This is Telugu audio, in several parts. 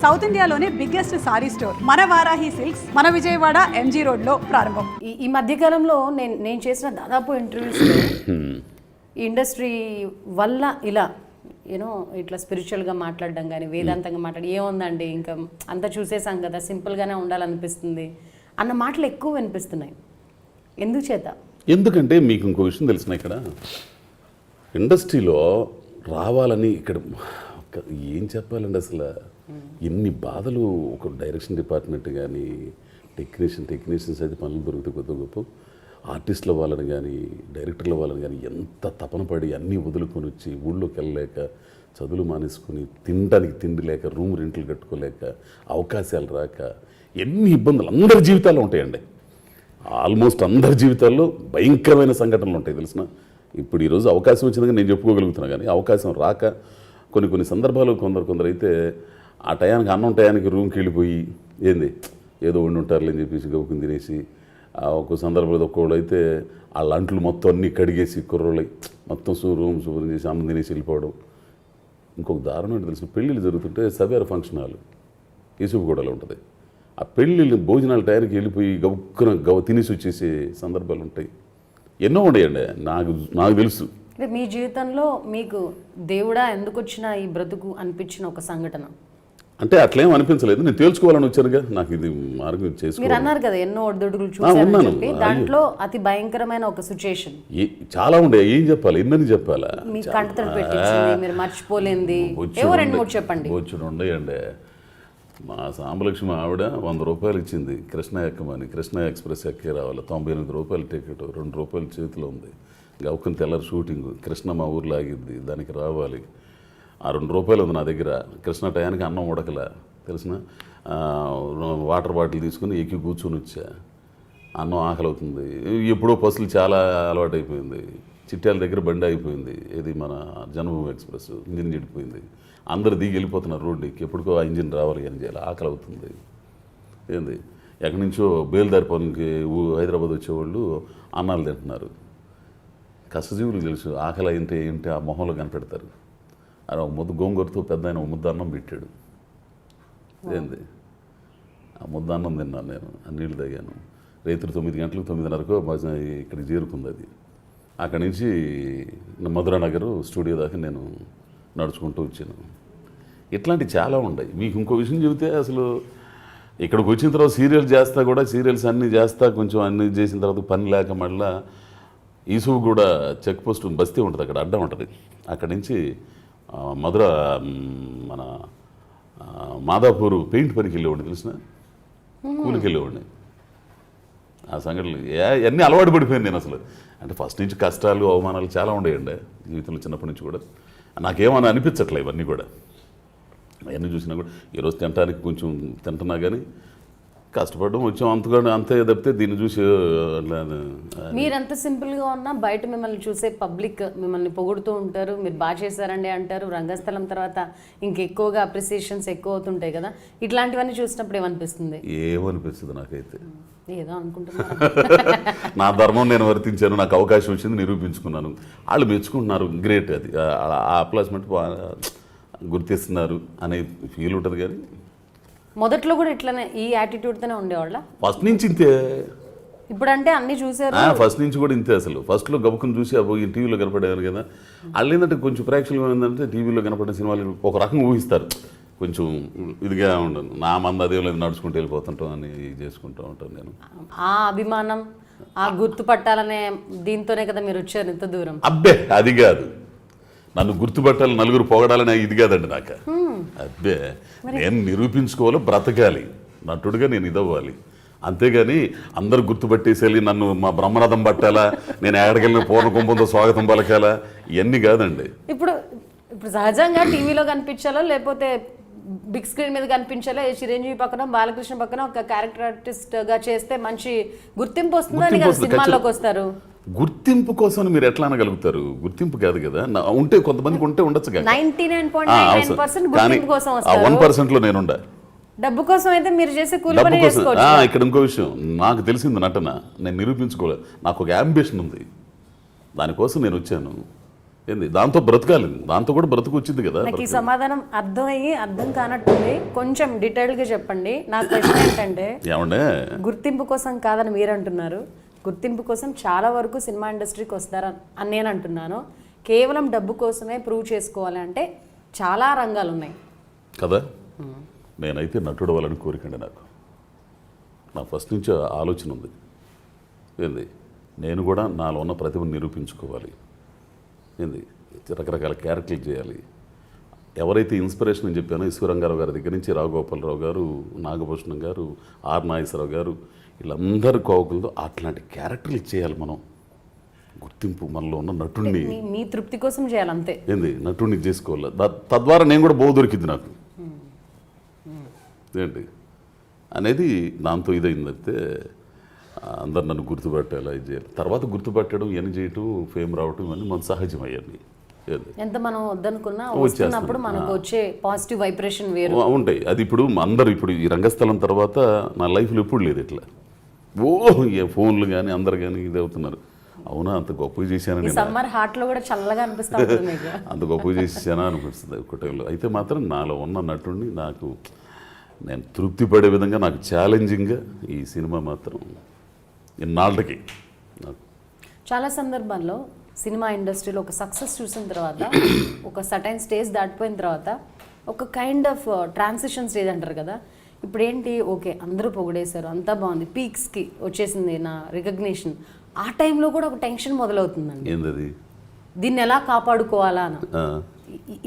సౌత్ ఇండియాలోనే బిగ్గెస్ట్ సారీ స్టోర్ మన వారాహి సిల్క్స్ మన విజయవాడ ఎంజీ రోడ్ లో ప్రారంభం. ఈ మధ్యకాలంలో నేను చేసిన దాదాపు ఇంటర్వ్యూస్లో ఈ ఇండస్ట్రీ వల్ల ఇలా యూనో ఇట్లా స్పిరిచువల్గా మాట్లాడడం కానీ వేదాంతంగా మాట్లాడి ఏముందండి ఇంకా అంతా చూసేసాం కదా సింపుల్గానే ఉండాలనిపిస్తుంది అన్న మాటలు ఎక్కువ వినిపిస్తున్నాయి. ఎందుచేత? ఎందుకంటే మీకు ఇంకో విషయం తెలిసిన ఇక్కడ ఇండస్ట్రీలో రావాలని ఇక్కడ ఏం చెప్పాలండి అసలు ఎన్ని బాధలు. ఒక డైరెక్షన్ డిపార్ట్మెంట్ కానీ టెక్నీషియన్స్ అయితే పనులు దొరికితే కొద్ది గొప్ప ఆర్టిస్టుల వాళ్ళని కానీ డైరెక్టర్ల వాళ్ళని కానీ ఎంత తపన పడి అన్నీ వదులుకొని వచ్చి ఊళ్ళోకి వెళ్ళలేక చదువులు మానేసుకొని తినడానికి తిండి లేక రూమ్ రెంట్లు కట్టుకోలేక అవకాశాలు రాక ఎన్ని ఇబ్బందులు అందరి జీవితాల్లో ఉంటాయండి. ఆల్మోస్ట్ అందరి జీవితాల్లో భయంకరమైన సంఘటనలు ఉంటాయి తెలిసిన. ఇప్పుడు ఈరోజు అవకాశం వచ్చిందని నేను చెప్పుకోగలుగుతున్నా కానీ అవకాశం రాక కొన్ని సందర్భాలు కొందరు అయితే ఆ టయానికి అన్నం టయానికి రూమ్కి వెళ్ళిపోయి ఏంది ఏదో వండి ఉంటారులే అని చెప్పేసి గౌకుని తినేసి ఒక సందర్భంలో ఒక్కోళ్ళు అయితే ఆ లంట్లు మొత్తం అన్నీ కడిగేసి కుర్రోళ్ళై మొత్తం రూమ్ శుభ్రం చేసి అన్నం తినేసి వెళ్ళిపోవడం. ఇంకొక దారుణం ఏంటి తెలిసిన పెళ్ళిళ్ళు జరుగుతుంటే సవేర ఫంక్షన్ హాల్ ఈసుపుగూడలో ఉంటుంది. ఆ పెళ్ళిళ్ళు భోజనాల టయానికి వెళ్ళిపోయి గవ తినేసి వచ్చేసే సందర్భాలు ఉంటాయి. ఎన్నో ఉండేయండి నాకు తెలుసు. మీ జీవితంలో మీకు దేవుడా ఎందుకు వచ్చిన ఈ బ్రతుకు అనిపించిన ఒక సంఘటన? అంటే అట్లేం అనిపించలేదు, నేను తేల్చుకోవాలని వచ్చానుగా. నాకు ఇది మార్గం చేసుకో. మీరు అన్నారు కదా ఎన్నో ఒడిదుడుకులు చూసారని చెప్పి, దాంట్లో అతి భయంకరమైన ఒక సిచ్యుయేషన్ చాలా ఉండే. ఏం చెప్పాలి, ఎన్నని చెప్పాలా? మీ కంటతడి పెట్టించింది, మీరు మర్చిపోలేంది ఏవో 2-3 చెప్పండి. వచ్చి ఉండయండి. మా సాంబలక్ష్మి ఆవిడ 100 రూపాయలు ఇచ్చింది కృష్ణ ఎక్కమని. కృష్ణ ఎక్స్ప్రెస్ ఎక్కే రావాలి. 98 రూపాయలు టికెట్, 2 రూపాయలు చేతిలో ఉంది. గౌకని తెల్లారి షూటింగ్. కృష్ణ మా ఊర్లో ఆగిద్ది, దానికి రావాలి. ఆ 2 రూపాయలు ఉంది నా దగ్గర. కృష్ణ టయానికి అన్నం ఉడకలే తెలిసిన. వాటర్ బాటిల్ తీసుకుని ఎక్కి కూర్చొని వచ్చా. అన్నం ఆకలి అవుతుంది. ఎప్పుడో బస్సులు చాలా అలవాటు అయిపోయింది. చిట్యాల దగ్గర బండి అయిపోయింది. ఇది మన జన్మభూమి ఎక్స్ప్రెస్ ఇంజిన్ చెడిపోయింది. అందరు దిగి వెళ్ళిపోతున్నారు రోడ్డుకి. ఎప్పటికో ఆ ఇంజిన్ రావాలి అని చేయాలి. ఆకలి అవుతుంది. ఏంది ఎక్కడి నుంచో బేల్దారి పనులకి హైదరాబాద్ వచ్చేవాళ్ళు అన్నాలు తింటున్నారు. కష్టజీవులకు తెలుసు ఆకలి అయితే ఏంటి ఆ మొహంలో కనిపెడతారు. అని ఒక ముద్ద గోంగూరతో పెద్ద ఆయన ఒక ముద్ద అన్నం పెట్టాడు. ఏంది ఆ ముద్ద అన్నం తిన్నాను నేను. ఆ నీళ్ళు తాగాను. రైతులు 9 గంటలకు 9:30కు ఇక్కడికి చేరుకుంది అది. అక్కడి నుంచి మధురానగర్ స్టూడియో దాకా నేను నడుచుకుంటూ వచ్చాను. ఇట్లాంటివి చాలా ఉన్నాయి. మీకు ఇంకో విషయం చెబితే అసలు ఇక్కడికి వచ్చిన తర్వాత సీరియల్ చేస్తా కూడా సీరియల్స్ అన్నీ చేస్తా కొంచెం అన్నీ చేసిన తర్వాత పని లేక మళ్ళీ ఈసువు కూడా చెక్ పోస్ట్ బస్తీ ఉంటుంది, అక్కడ అడ్డం ఉంటుంది. అక్కడి నుంచి మధుర మన మాదాపూర్ పెయింట్ పనికి వెళ్ళేవాడిని తెలిసిన. కూలికి వెళ్ళేవాడిని. ఆ సంఘటనలు అన్నీ అలవాటు పడిపోయాను నేను అసలు. అంటే ఫస్ట్ నుంచి కష్టాలు అవమానాలు చాలా ఉండేయండి జీవితంలో చిన్నప్పటి నుంచి కూడా. నాకేమని అనిపించట్లే ఇవన్నీ కూడా. అవన్నీ చూసినా కూడా ఈరోజు తినడానికి కొంచెం తింటున్నా కానీ కష్టపడడం వచ్చాం అంతే తప్పితే దీన్ని చూసి మీరంత సింపుల్గా ఉన్నా బయట మిమ్మల్ని చూసే పబ్లిక్ మిమ్మల్ని పొగుడుతూ ఉంటారు. మీరు బాగా చేశారండి అంటారు. రంగస్థలం తర్వాత ఇంకెక్కువగా అప్రిసియేషన్స్ ఎక్కువ అవుతుంటాయి కదా. ఇట్లాంటివన్నీ చూసినప్పుడు ఏమనిపిస్తుంది? ఏమనిపిస్తుంది నాకైతే ఏదో అనుకుంటున్నాను. నా ధర్మం నేను వర్తించాను, నాకు అవకాశం వచ్చింది, నిరూపించుకున్నాను. వాళ్ళు మెచ్చుకుంటున్నారు, గ్రేట్. అది ఆ అప్లాస్మెంట్ గుర్తిస్తున్నారు అనే ఫీల్ ఉంటుంది. కానీ మొదట్లో కూడా ఇట్లనే ఈ యాటిట్యూడ్తోనే ఉండేవాళ్ళ? ఫస్ట్ నుంచి ఇంతే. ఇప్పుడు అంటే అన్ని చూసారు. ఫస్ట్ నుంచి కూడా ఇంతే. అసలు ఫస్ట్లో గబుకుని చూసి ఈ టీవీలో కనపడేవారు కదా. వాళ్ళు ఏంటంటే కొంచెం ప్రేక్షకులు ఏంటంటే టీవీలో కనపడే సినిమాలు ఒక రకంగా ఊహిస్తారు. కొంచెం ఇదిగా ఉండను. నా మంది అదే లేదు, నడుచుకుంటూ వెళ్ళిపోతుంటాం అని చేసుకుంటూ ఉంటాను నేను. ఆ అభిమానం, ఆ గుర్తుపట్టాలనే దీంతోనే కదా మీరు వచ్చారు ఇంత దూరం. అబ్బే అది కాదు, నన్ను గుర్తుపట్టాలి, నలుగురు పొగడాలని ఇది కాదండి నాకు. అబ్బే నేను నిరూపించుకోవాలి, బ్రతకాలి, నటుడుగా నేను ఇదవ్వాలి. అంతేగాని అందరు గుర్తుపట్టేసేయాలి, నన్ను మా బ్రహ్మరథం పట్టాలా, నేను ఎక్కడికెళ్ళిన పూర్ణ కుంభంతో స్వాగతం పలకాలా, ఇవన్నీ కాదండి. ఇప్పుడు సహజంగా టీవీలో కనిపించాలో లేకపోతే బిగ్ స్క్రీన్ మీద కనిపించాలో చిరంజీవి పక్కన బాలకృష్ణ పక్కన ఒక క్యారెక్టర్ ఆర్టిస్ట్ గా చేస్తే మంచి గుర్తింపు వస్తుందని కదా సినిమాల్లోకి వస్తారు. గుర్తింపు కోసం మీరు ఎట్లా అనగలుగుతారు? గుర్తింపు కాదు కదా. ఉంటే కొంతమందికి ఉంటే ఉండొచ్చు కదా. 99.99% గుర్తింపు కోసం వస్తారు. 1% లో నేనుండా. డబ్బు కోసం అయితే మీరు చేసే కూలి పని చేసుకోవచ్చు. ఇక్కడ ఇంకో విషయం నాకు తెలిసింది, నటన నేను నిరూపించుకోలేదు. నాకు ఒక అంబిషన్ ఉంది, దానికోసం నేను వచ్చాను. ఏంది దాంతో బ్రతకాలి, దాంతో కూడా బ్రతుకు వచ్చింది కదా. నాకు ఈ సమాధానం అర్థం కానట్టుంది, కొంచెం డీటెయిల్గా చెప్పండి. నా క్వశ్చన్ ఏంటంటే, ఏమంటే గుర్తింపు కోసం కాదని మీరు అంటున్నారు, గుర్తింపు కోసం చాలా వరకు సినిమా ఇండస్ట్రీకి వస్తారని నేను అంటున్నాను. కేవలం డబ్బు కోసమే ప్రూవ్ చేసుకోవాలి అంటే చాలా రంగాలు ఉన్నాయి కదా. నేనైతే నటుడు అవ్వాలని కోరికండి నాకు ఫస్ట్ నుంచి ఆలోచన ఉంది. ఏంది నేను కూడా నాలో ఉన్న ప్రతిభను నిరూపించుకోవాలి, ఏంది రకరకాల క్యారెక్టర్లు చేయాలి. ఎవరైతే ఇన్స్పిరేషన్ అని చెప్పానో ఈశ్వరంగారావు గారి దగ్గర నుంచి రావుగోపాలరావు గారు, నాగభూషణం గారు, ఆర్ నాగేశ్వరరావు గారు, వీళ్ళందరి కోవకులతో అట్లాంటి క్యారెక్టర్లు చేయాలి మనం. గుర్తింపు మనలో ఉన్న నటుడిని మీ తృప్తి కోసం చేయాలి అంతే. ఏంది నటుడిని చేసుకోవాలి. తద్వారా నేను కూడా బోధ దొరికింది నాకు ఏంటి అనేది దాంతో ఇదైంది. అయితే అందరు నన్ను గుర్తుపట్టేలా ఇది చేయాలి. తర్వాత గుర్తుపట్టడం ఇవన్నీ చేయటం, ఫేమ్ రావటం ఇవన్నీ మన సహజం అయ్యాన్ని. ఎంత మనం వద్దనుకున్నా వస్తున్నప్పుడు మనకు వచ్చే పాజిటివ్ వైబ్రేషన్ వేరు ఉంటాయి. అది ఇప్పుడు అందరూ ఇప్పుడు ఈ రంగస్థలం తర్వాత నా లైఫ్లో ఎప్పుడు లేదు ఇట్లా. ఏ ఫోన్లు కానీ అందరు కానీ ఇది అవుతున్నారు. అవునా అంత గొప్పగా చేశానని, సమ్మర్ హాట్ లో కూడా చల్లగా అనిపిస్తా ఉంటుంది అంత గొప్పగా చేసానా అనిపిస్తుంది ఒక టైంలో. అయితే మాత్రం నాలో ఉన్న నటుడిని నాకు నేను తృప్తి పడే విధంగా నాకు ఛాలెంజింగ్గా ఈ సినిమా మాత్రం ఇన్నాళ్ళకి నాకు చాలా సందర్భాల్లో సినిమా ఇండస్ట్రీలో ఒక సక్సెస్ చూసిన తర్వాత ఒక సర్టైన్ స్టేజ్ దాటిపోయిన తర్వాత ఒక కైండ్ ఆఫ్ ట్రాన్సిషన్ స్టేజ్ అంటారు కదా. ఇప్పుడు ఏంటి, ఓకే అందరూ పొగిడేశారు, అంతా బాగుంది, పీక్స్కి వచ్చేసింది నా రికగ్నిషన్. ఆ టైంలో కూడా ఒక టెన్షన్ మొదలవుతుందండి. ఏంటది, దీన్ని ఎలా కాపాడుకోవాలా అని.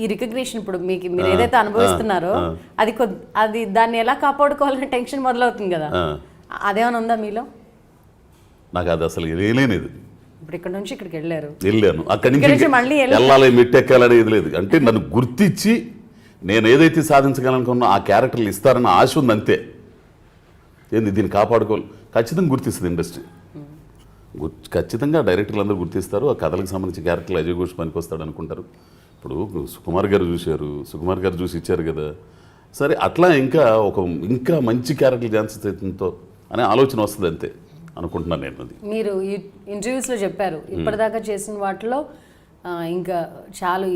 ఈ రికగ్నిషన్ ఇప్పుడు మీరు ఏదైతే అనుభవిస్తున్నారో అది దాన్ని ఎలా కాపాడుకోవాలని టెన్షన్ మొదలవుతుంది కదా. అదేమైనా ఉందా మీలో? నాకు అది అసలు వేయలేనిది. ఇప్పుడు ఇక్కడ నుంచి ఇక్కడికి వెళ్ళాను, అక్కడి నుంచి మళ్ళీ వెళ్ళాలి, మెట్టెక్కాలని ఇది లేదు. అంటే నన్ను గుర్తించి నేను ఏదైతే సాధించగలనుకున్నా ఆ క్యారెక్టర్లు ఇస్తారన్న ఆశ ఉంది అంతే. ఏంది దీన్ని కాపాడుకోవాలి, ఖచ్చితంగా గుర్తిస్తుంది ఇండస్ట్రీ. ఖచ్చితంగా డైరెక్టర్లు అందరూ గుర్తిస్తారు. ఆ కథలకు సంబంధించి క్యారెక్టర్లు అజయ్ ఘోష్ పనికి వస్తాడు అనుకుంటారు. ఇప్పుడు సుకుమార్ గారు చూశారు, సుకుమార్ గారు చూసి ఇచ్చారు కదా, సరే అట్లా ఇంకా మంచి క్యారెక్టర్ ఛాన్సెస్తో అనే ఆలోచన వస్తుంది అంతే అనుకుంటున్నాను నేను. అది మీరు ఈ ఇంటర్వ్యూస్లో చెప్పారు, ఇప్పటిదాకా చేసిన వాటిలో ఇంకా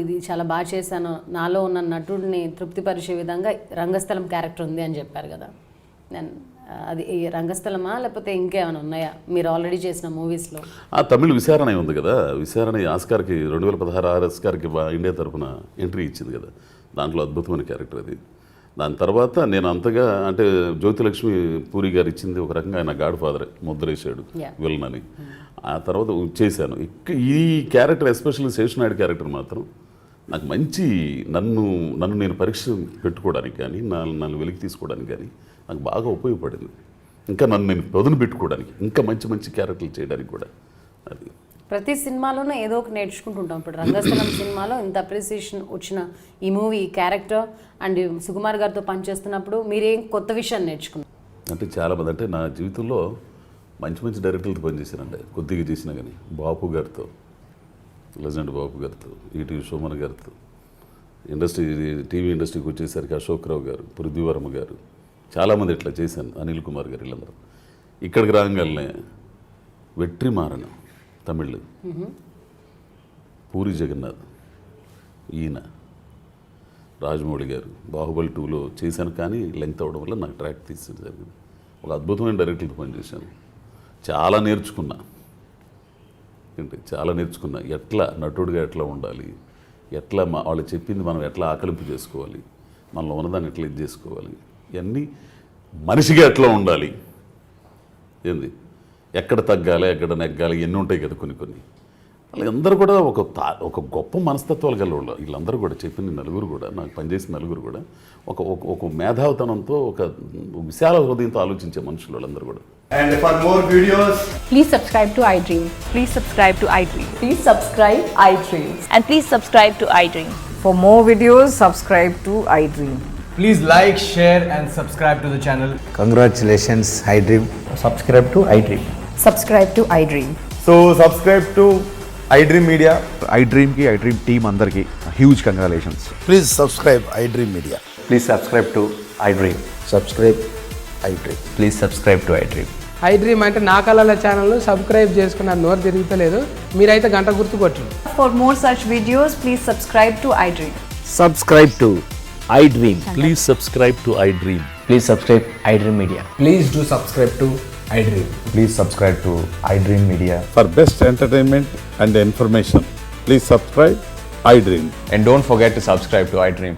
ఇది చాలా బాగా చేశాను, నాలో ఉన్న నటుడిని తృప్తిపరిచే విధంగా రంగస్థలం క్యారెక్టర్ ఉంది అని చెప్పారు కదా. నేను అది ఈ రంగస్థలమా లేకపోతే ఇంకేమైనా ఉన్నాయా మీరు ఆల్రెడీ చేసిన మూవీస్లో? తమిళ్ విచారణ ఉంది కదా, విచారణ ఆస్కార్కి 2016 ఆస్కార్కి ఇండియా తరఫున ఎంట్రీ ఇచ్చింది కదా, దాంట్లో అద్భుతమైన క్యారెక్టర్ అది. దాని తర్వాత నేను అంతగా అంటే జ్యోతిలక్ష్మి పూరి గారు ఇచ్చింది ఒక రకంగా ఆయన గాడ్ ఫాదర్ ముద్రేశాడు విలన్ అని. ఆ తర్వాత చేశాను ఈ క్యారెక్టర్, ఎస్పెషల్లీ శేషనాయుడు క్యారెక్టర్ మాత్రం నాకు మంచి నన్ను నేను పరీక్ష పెట్టుకోవడానికి కానీ నన్ను వెలికి తీసుకోవడానికి కానీ నాకు బాగా ఉపయోగపడింది. ఇంకా నేను పదును పెట్టుకోవడానికి, ఇంకా మంచి క్యారెక్టర్లు చేయడానికి కూడా. అది ప్రతి సినిమాలోనూ ఏదో ఒక నేర్చుకుంటుంటాం. ఇప్పుడు రంగస్థలం సినిమాలో ఇంత అప్రిసియేషన్ వచ్చిన ఈ మూవీ క్యారెక్టర్ అండ్ సుకుమార్ గారితో పనిచేస్తున్నప్పుడు మీరేం కొత్త విషయాన్ని నేర్చుకున్నారు? అంటే చాలామంది, అంటే నా జీవితంలో మంచి డైరెక్టర్లతో పనిచేశానండి, కొద్దిగా చేసినా కానీ. బాపు గారితో, లెజెండ్ బాపు గారితో, ఈటీవీ సోమన్ గారితో, టీవీ ఇండస్ట్రీకి వచ్చేసరికి అశోక్ రావు గారు, పృథ్వీవర్మ గారు, చాలామంది ఇట్లా చేశాను, అనిల్ కుమార్ గారు, వీళ్ళందరూ. ఇక్కడికి రాగానే వెట్రిమారన్ తమిళ్, పూరి జగన్నాథ్, ఈయన రాజమౌళి గారు, బాహుబలి 2లో చేశాను. కానీ లెంగ్త్ అవ్వడం వల్ల నాకు ట్రాక్ తీసేది జరిగింది. ఒక అద్భుతమైన డైరెక్టర్తో పనిచేశాను, చాలా నేర్చుకున్నా. ఎట్లా నటుడిగా ఎట్లా ఉండాలి, ఎట్లా వాళ్ళు చెప్పింది మనం ఎట్లా ఆకలింపు చేసుకోవాలి, మనలో ఉన్నదాన్ని ఎట్లా ఇది చేసుకోవాలి, ఇవన్నీ మనిషిగా ఎట్లా ఉండాలి, ఏంది ఎక్కడ తగ్గాలి, ఎక్కడ నెగ్గాలి, ఎన్ని ఉంటాయి కదా కొన్ని. వాళ్ళందరూ కూడా ఒక గొప్ప మనస్తత్వాలు గల వాళ్ళు. వీళ్ళందరూ కూడా చెప్పిన నలుగురు కూడా, నాకు పనిచేసిన నలుగురు కూడా ఒక మేధావితనంతో, ఒక విశాల హృదయంతో ఆలోచించే మనుషులు వాళ్ళందరూ కూడా. And for more videos, please subscribe to iDream. Please subscribe to iDream. Please subscribe iDream. And please subscribe to iDream. For more videos, subscribe to iDream. please like, share and subscribe to the channel. Congratulations, iDream. Subscribe to iDream. Subscribe to iDream. So subscribe to iDream Media. iDream ki iDream team andarki huge congratulations. Please subscribe iDream Media. Please subscribe to iDream. Subscribe iDream. Please subscribe to iDream. I dream అంటే నా కళల ఛానల్ సబ్స్క్రైబ్ చేసుకున్న నోరు తిరుగుతలేదు, మీరైతే గంట గుర్తు కొట్టండి. For more such videos, please subscribe to iDream. Subscribe to iDream. Please subscribe to iDream. Please subscribe iDream Media. Please do subscribe to iDream. Please subscribe to iDream Media. For best entertainment and information, please subscribe iDream. And don't forget to subscribe to iDream.